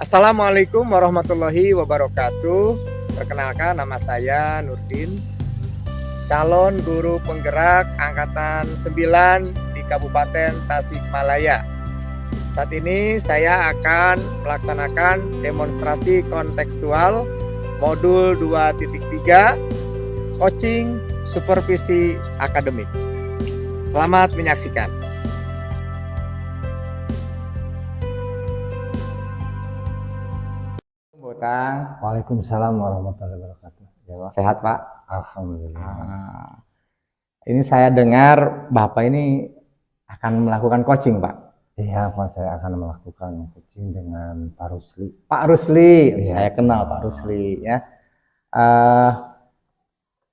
Assalamualaikum warahmatullahi wabarakatuh. Perkenalkan, nama saya Nurdin, calon guru penggerak angkatan 9 di Kabupaten Tasikmalaya. Saat ini saya akan melaksanakan demonstrasi kontekstual modul 2.3 coaching supervisi akademik. Selamat menyaksikan. Botang. Waalaikumsalam warahmatullahi wabarakatuh. Ya, Pak. Sehat, Pak? Alhamdulillah. Ini saya dengar Bapak ini akan melakukan coaching, Pak. Iya, Pak, saya akan melakukan coaching dengan Pak Rusli. Pak Rusli, Iya. saya kenal Pak Rusli ya.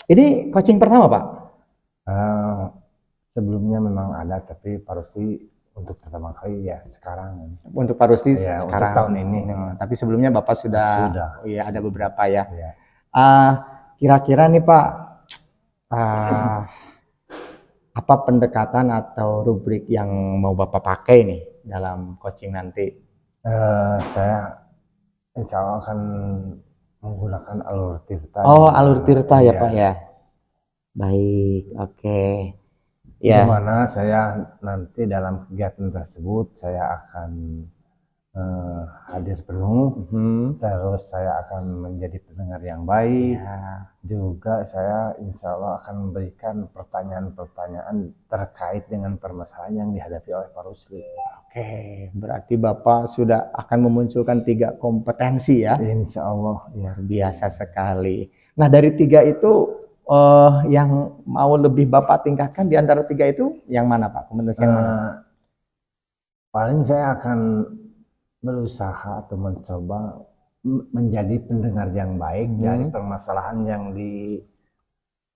Ini coaching pertama, Pak? Sebelumnya memang ada, tapi Pak Rusli untuk pertama kali ya sekarang. Untuk Pak Rusli ya, sekarang. Untuk tahun ini. Tapi sebelumnya Bapak sudah. Oh iya, ada beberapa ya. Iya. Kira-kira nih Pak, apa pendekatan atau rubrik yang mau Bapak pakai nih dalam coaching nanti? Saya insya Allah akan menggunakan alur tirta. Oh, alur tirta ya, Pak ya. Baik, oke. Ya. Dimana saya nanti dalam kegiatan tersebut saya akan hadir penuh, terus saya akan menjadi pendengar yang baik. Juga saya insya Allah akan memberikan pertanyaan-pertanyaan terkait dengan permasalahan yang dihadapi oleh Pak Rusli. Oke, berarti Bapak sudah akan memunculkan 3 kompetensi ya? Insya Allah. Luar biasa sekali. Nah, dari 3 itu yang mau lebih Bapak tingkatkan di antara 3 itu yang mana, Pak? Kompetensi yang mana? Paling saya akan berusaha atau mencoba menjadi pendengar yang baik dari permasalahan yang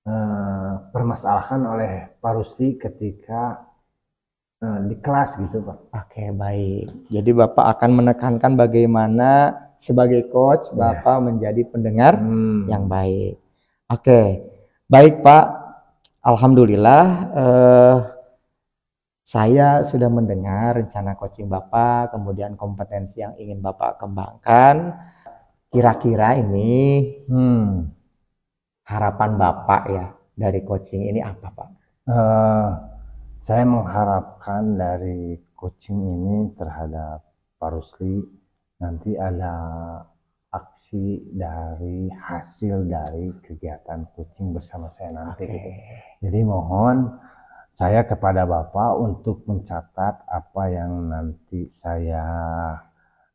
dipermasalahkan oleh Pak Rusli ketika di kelas gitu, Pak. Oke, baik. Jadi Bapak akan menekankan bagaimana sebagai coach Bapak menjadi pendengar yang baik. Oke, baik Pak. Alhamdulillah saya sudah mendengar rencana coaching Bapak, kemudian kompetensi yang ingin Bapak kembangkan. Kira-kira ini harapan Bapak ya dari coaching ini apa, Pak? Saya mengharapkan dari coaching ini terhadap Pak Rusli nanti ada aksi dari hasil dari kegiatan coaching bersama saya nanti. Jadi mohon saya kepada Bapak untuk mencatat apa yang nanti saya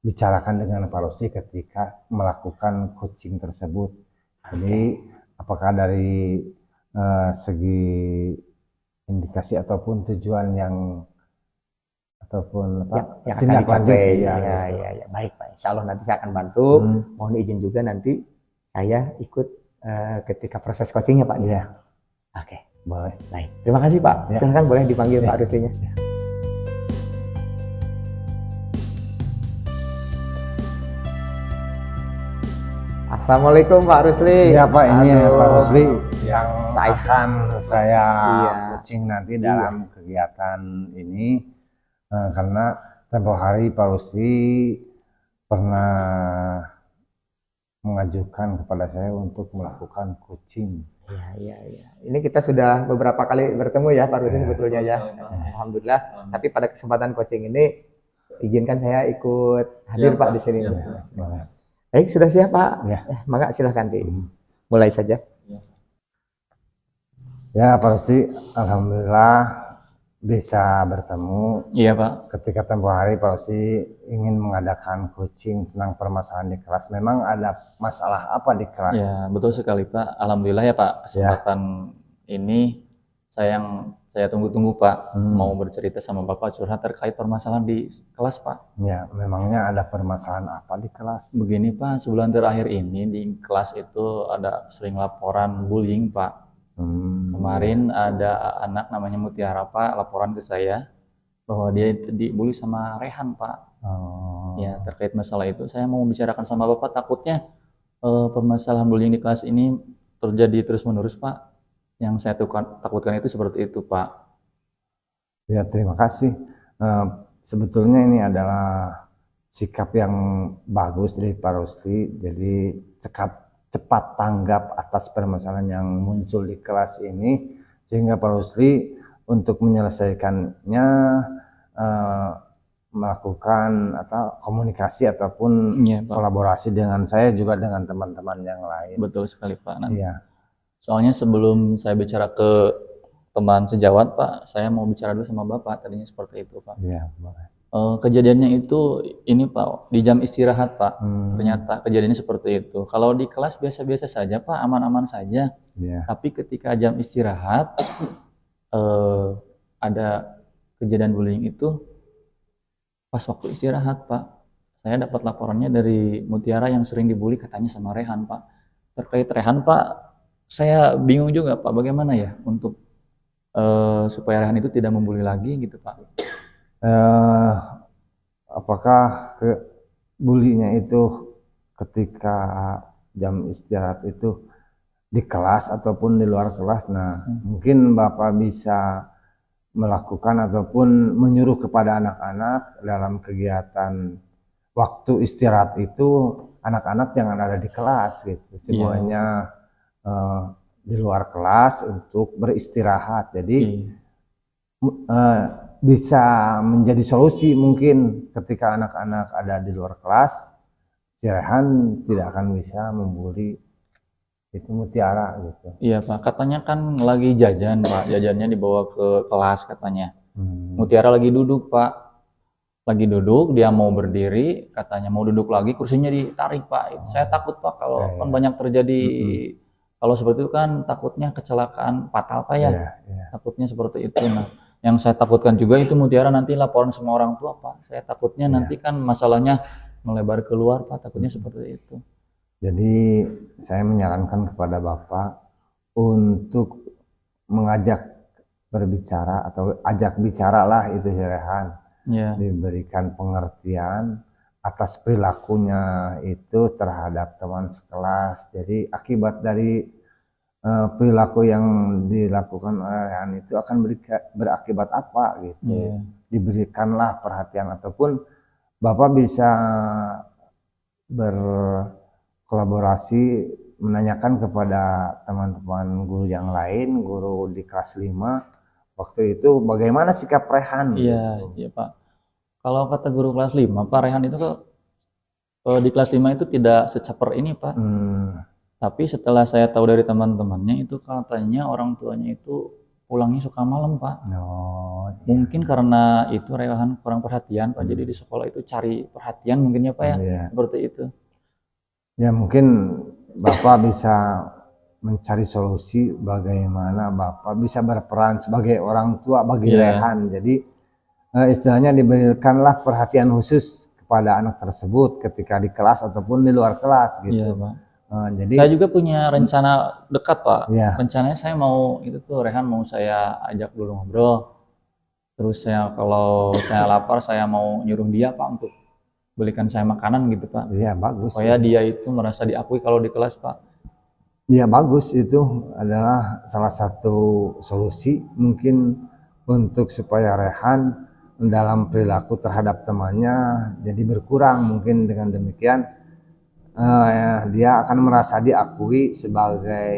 bicarakan dengan Pak Rusli ketika melakukan coaching tersebut. Jadi apakah dari segi indikasi ataupun tujuan yang ataupun yang tindak lanjut ya. Baik Pak, insya Allah nanti saya akan bantu. Mohon izin juga nanti saya ikut ketika proses coachingnya Pak. Iya. Oke, boleh. Baik, terima kasih Pak. Silahkan boleh dipanggil Pak Ruslinya. Assalamualaikum Pak Rusli. Iya Pak, ini Pak Rusli yang akan saya coaching nanti dalam kegiatan ini. Karena tempo hari Pak Rusli pernah mengajukan kepada saya untuk melakukan coaching. Iya. Ini kita sudah beberapa kali bertemu ya Pak Rusli sebetulnya ya. Alhamdulillah. Tapi pada kesempatan coaching ini izinkan saya ikut hadir Pak di sini. Baik, sudah siap Pak? Maka silahkan mulai saja. Ya Pak Rusli, alhamdulillah bisa bertemu. Iya Pak. Ketika tempoh hari Pak Rusli ingin mengadakan coaching tentang permasalahan di kelas. Memang ada masalah apa di kelas? Ya betul sekali Pak. Alhamdulillah ya Pak, kesempatan ini saya tunggu-tunggu Pak. Mau bercerita sama Bapak curhat terkait permasalahan di kelas Pak. Ya, memangnya ada permasalahan apa di kelas? Begini Pak, sebulan terakhir ini di kelas itu ada sering laporan bullying Pak. Kemarin ada anak namanya Mutiara Pak laporan ke saya bahwa dia dibully sama Rehan Pak. Ya terkait masalah itu saya mau membicarakan sama Bapak, takutnya permasalahan bullying di kelas ini terjadi terus menerus Pak. Yang saya takutkan itu seperti itu Pak. Ya terima kasih. Sebetulnya ini adalah sikap yang bagus dari Pak Rusdi, jadi cepat tanggap atas permasalahan yang muncul di kelas ini, sehingga Pak Rusdi untuk menyelesaikannya melakukan atau komunikasi ataupun Iya, Pak. kolaborasi dengan saya juga dengan teman-teman yang lain. Betul sekali, Pak. Nah, Iya. soalnya sebelum saya bicara ke teman sejawat, Pak, saya mau bicara dulu sama Bapak, tadinya seperti itu, Pak. Iya, boleh. Kejadiannya itu ini, Pak, di jam istirahat, Pak. Ternyata kejadiannya seperti itu. Kalau di kelas biasa-biasa saja, Pak, aman-aman saja. Iya. Tapi ketika jam istirahat ada kejadian bullying itu pas waktu istirahat, Pak. Saya dapat laporannya dari Mutiara yang sering dibully katanya sama Rehan, Pak. Terkait Rehan, Pak, saya bingung juga, Pak, bagaimana ya untuk supaya Rehan itu tidak membuli lagi gitu, Pak. Apakah bulinya itu ketika jam istirahat itu di kelas ataupun di luar kelas? Nah, mungkin Bapak bisa melakukan ataupun menyuruh kepada anak-anak dalam kegiatan waktu istirahat itu, anak-anak jangan ada di kelas gitu, semuanya di luar kelas untuk beristirahat. Jadi bisa menjadi solusi mungkin ketika anak-anak ada di luar kelas, si Rehan tidak akan bisa membuli itu Mutiara gitu. Iya, Pak, katanya kan lagi jajan, Pak, jajannya dibawa ke kelas katanya. Mutiara lagi duduk, Pak, lagi duduk, dia mau berdiri, katanya mau duduk lagi, kursinya ditarik, Pak. Saya takut, Pak, kalau kan banyak terjadi kalau seperti itu kan takutnya kecelakaan fatal, Pak, ya. Takutnya seperti itu. Nah, yang saya takutkan juga itu Mutiara nanti laporan sama orang tua, Pak. Saya takutnya nanti kan masalahnya melebar keluar, Pak, takutnya seperti itu. Jadi saya menyarankan kepada Bapak untuk mengajak berbicara atau ajak bicara lah itu si Rehan. Diberikan pengertian atas perilakunya itu terhadap teman sekelas. Jadi akibat dari perilaku yang dilakukan oleh Rehan itu akan berakibat apa gitu. Diberikanlah perhatian ataupun Bapak bisa berkolaborasi menanyakan kepada teman-teman guru yang lain, guru di kelas 5 waktu itu bagaimana sikap Rehan. Iya, iya, Pak. Kalau kata guru kelas 5, Pak, Rehan itu di kelas 5 itu tidak secaper ini, Pak. Tapi setelah saya tahu dari teman-temannya itu katanya orang tuanya itu pulangnya suka malam, Pak. Mungkin karena itu Rehan kurang perhatian, Pak. Jadi di sekolah itu cari perhatian mungkin ya, Pak, ya. Seperti itu. Ya mungkin Bapak bisa mencari solusi bagaimana Bapak bisa berperan sebagai orang tua bagi Rehan. Jadi istilahnya diberikanlah perhatian khusus kepada anak tersebut ketika di kelas ataupun di luar kelas gitu. Iya, Pak. Jadi saya juga punya rencana dekat, Pak. Rencananya saya mau itu tuh Rehan mau saya ajak dulu ngobrol. Terus kalau saya lapar saya mau nyuruh dia, Pak, untuk belikan saya makanan gitu, Pak. Iya, bagus. Supaya dia itu merasa diakui kalau di kelas, Pak. Iya, bagus, itu adalah salah satu solusi mungkin untuk supaya Rehan dalam perilaku terhadap temannya jadi berkurang. Mungkin dengan demikian dia akan merasa diakui sebagai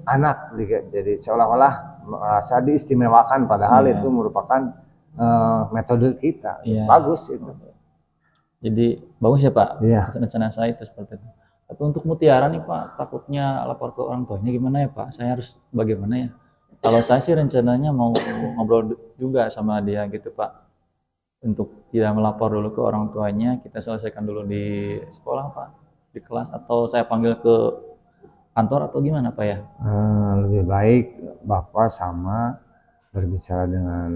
anak, jadi seolah-olah merasa diistimewakan padahal itu merupakan metode kita. Bagus itu. Jadi bagus ya, Pak, rencana saya itu seperti itu. Tapi untuk Mutiara nih, Pak, takutnya lapor ke orang tuanya gimana ya, Pak? Saya harus bagaimana ya? Kalau saya sih rencananya mau ngobrol juga sama dia gitu, Pak. Untuk tidak melapor dulu ke orang tuanya, kita selesaikan dulu di sekolah, Pak, di kelas, atau saya panggil ke kantor atau gimana, Pak, ya? Lebih baik Bapak sama berbicara dengan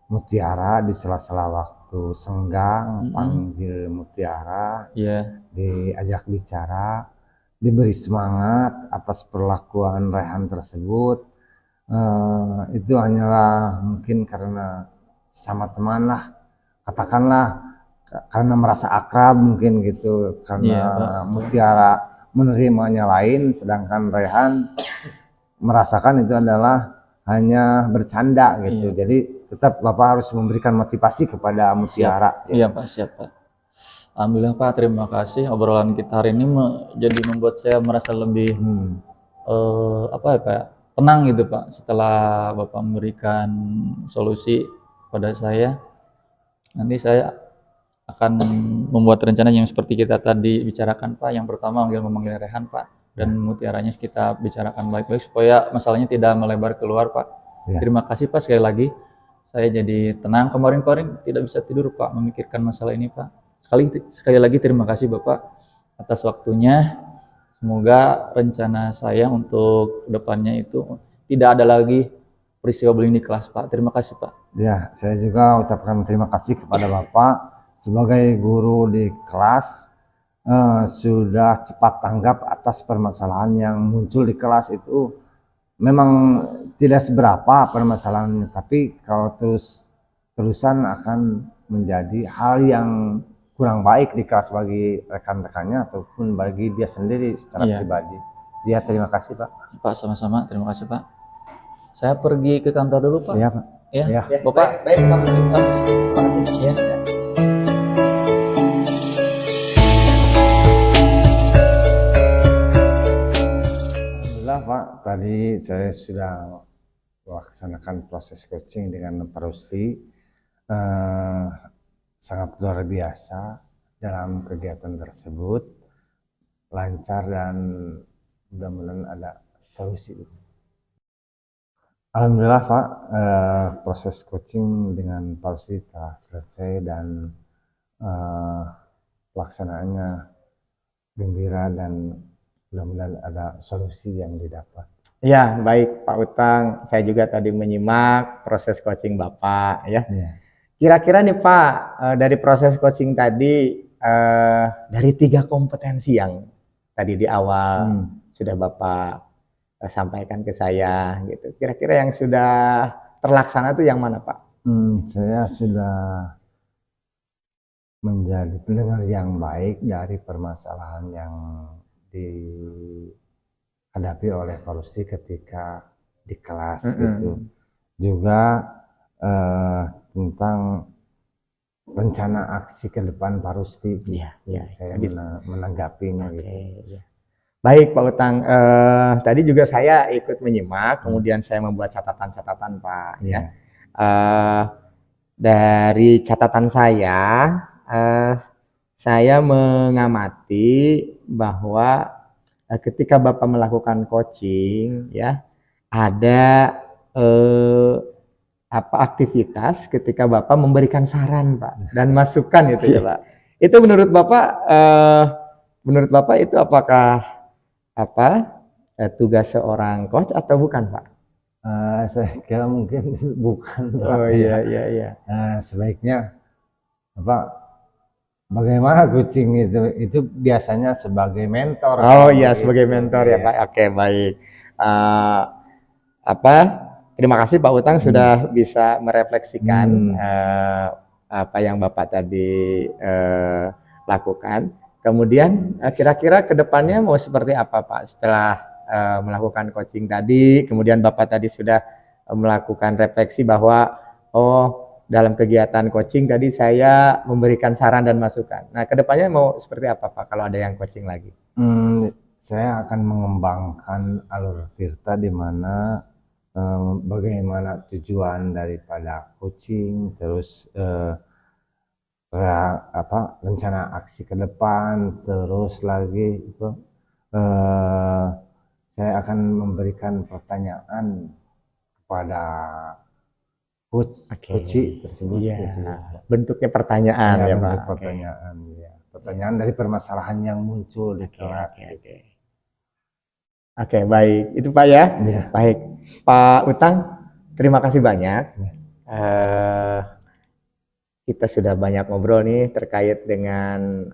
Mutiara di sela-sela waktu senggang, panggil Mutiara, diajak bicara, diberi semangat atas perlakuan Rehan tersebut. Itu hanyalah mungkin karena sama teman lah, katakanlah karena merasa akrab mungkin gitu, karena Mutiara menerimanya lain, sedangkan Rehan merasakan itu adalah hanya bercanda gitu. Jadi tetap Bapak harus memberikan motivasi kepada Mutiara. Iya, Pak, siap, Pak. Alhamdulillah Pak, terima kasih. Obrolan kita hari ini jadi membuat saya merasa lebih apa ya Pak, tenang gitu Pak. Setelah Bapak memberikan solusi pada saya, nanti saya akan membuat rencana yang seperti kita tadi bicarakan Pak. Yang pertama memanggil Rehan Pak, dan mutiaranya kita bicarakan baik-baik supaya masalahnya tidak melebar keluar Pak. Ya. Terima kasih Pak sekali lagi. Saya jadi tenang. Kemarin tidak bisa tidur Pak memikirkan masalah ini Pak. Sekali lagi terima kasih Bapak atas waktunya. Semoga rencana saya untuk depannya itu tidak ada lagi peristiwa bullying di kelas Pak. Terima kasih Pak. Ya, saya juga ucapkan terima kasih kepada Bapak sebagai guru di kelas, sudah cepat tanggap atas permasalahan yang muncul di kelas. Itu memang tidak seberapa permasalahannya, tapi kalau terusan akan menjadi hal yang kurang baik di kelas bagi rekan-rekannya ataupun bagi dia sendiri secara pribadi. Ya, terima kasih Pak. Pak, sama-sama. Terima kasih Pak. Saya pergi ke kantor dulu Pak. Iya Pak. Ya, Ya. Bapak. Baik, Pak. Ya. Alhamdulillah Pak, tadi saya sudah melaksanakan proses coaching dengan Pak Rusli. Sangat luar biasa dalam kegiatan tersebut, lancar dan mudah-mudahan ada solusi. Alhamdulillah Pak, proses coaching dengan Pak Rusli telah selesai dan pelaksanaannya gembira dan mudah-mudahan ada solusi yang didapat. Ya, baik Pak Utang. Saya juga tadi menyimak proses coaching Bapak ya. Kira-kira nih Pak, dari proses coaching tadi, dari 3 kompetensi yang tadi di awal sudah Bapak sampaikan ke saya gitu. Kira-kira yang sudah terlaksana itu yang mana Pak? Saya sudah menjadi pendengar yang baik dari permasalahan yang dihadapi oleh Pak Rusli ketika di kelas gitu. Juga tentang rencana aksi ke depan Pak Rusli. Saya menanggapinya gitu. Baik Pak Utang, tadi juga saya ikut menyimak, kemudian saya membuat catatan-catatan Pak. Dari catatan saya mengamati bahwa ketika Bapak melakukan coaching ya, ada aktivitas ketika Bapak memberikan saran Pak dan masukan itu ya Pak. Itu menurut Bapak itu apakah tugas seorang coach atau bukan Pak? Saya kira mungkin bukan. Oh iya. Sebaiknya bagaimana coaching itu biasanya sebagai mentor. Oh iya, sebagai mentor ya Pak. Oke, baik. Terima kasih Pak Utang sudah bisa merefleksikan apa yang Bapak tadi lakukan. Kemudian kira-kira ke depannya mau seperti apa Pak setelah melakukan coaching tadi, kemudian Bapak tadi sudah melakukan refleksi bahwa dalam kegiatan coaching tadi saya memberikan saran dan masukan. Nah, ke depannya mau seperti apa Pak kalau ada yang coaching lagi? Saya akan mengembangkan alur tirta di mana bagaimana tujuan daripada coaching, terus rencana aksi ke depan, terus lagi itu saya akan memberikan pertanyaan kepada coach tersebut. Bentuknya pertanyaan ya Pak. Pertanyaan pertanyaan dari permasalahan yang muncul di kelas. Oke, baik. Itu Pak ya. Baik. Pak Utang, terima kasih banyak. Kita sudah banyak ngobrol nih terkait dengan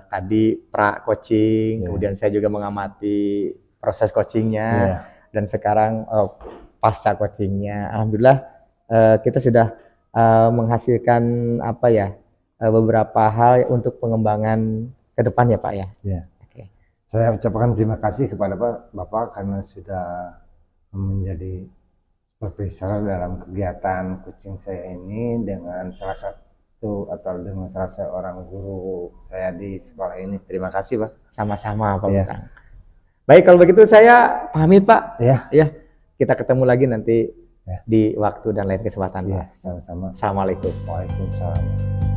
tadi pra-coaching, kemudian saya juga mengamati proses coachingnya, dan sekarang pasca coachingnya. Alhamdulillah kita sudah menghasilkan beberapa hal untuk pengembangan ke depan ya Pak ya. Saya ucapkan terima kasih kepada Bapak karena sudah menjadi supervisor dalam kegiatan coaching saya ini dengan salah satu itu atau dengan salah seorang guru saya di sekolah ini. Terima kasih, Pak. Sama-sama Pak Ya. Bukang. Baik, kalau begitu saya pamit Pak. Ya, Ya, kita ketemu lagi nanti Ya. di waktu dan lain kesempatan ya, Pak. sama-sama. Assalamualaikum. Waalaikumsalam.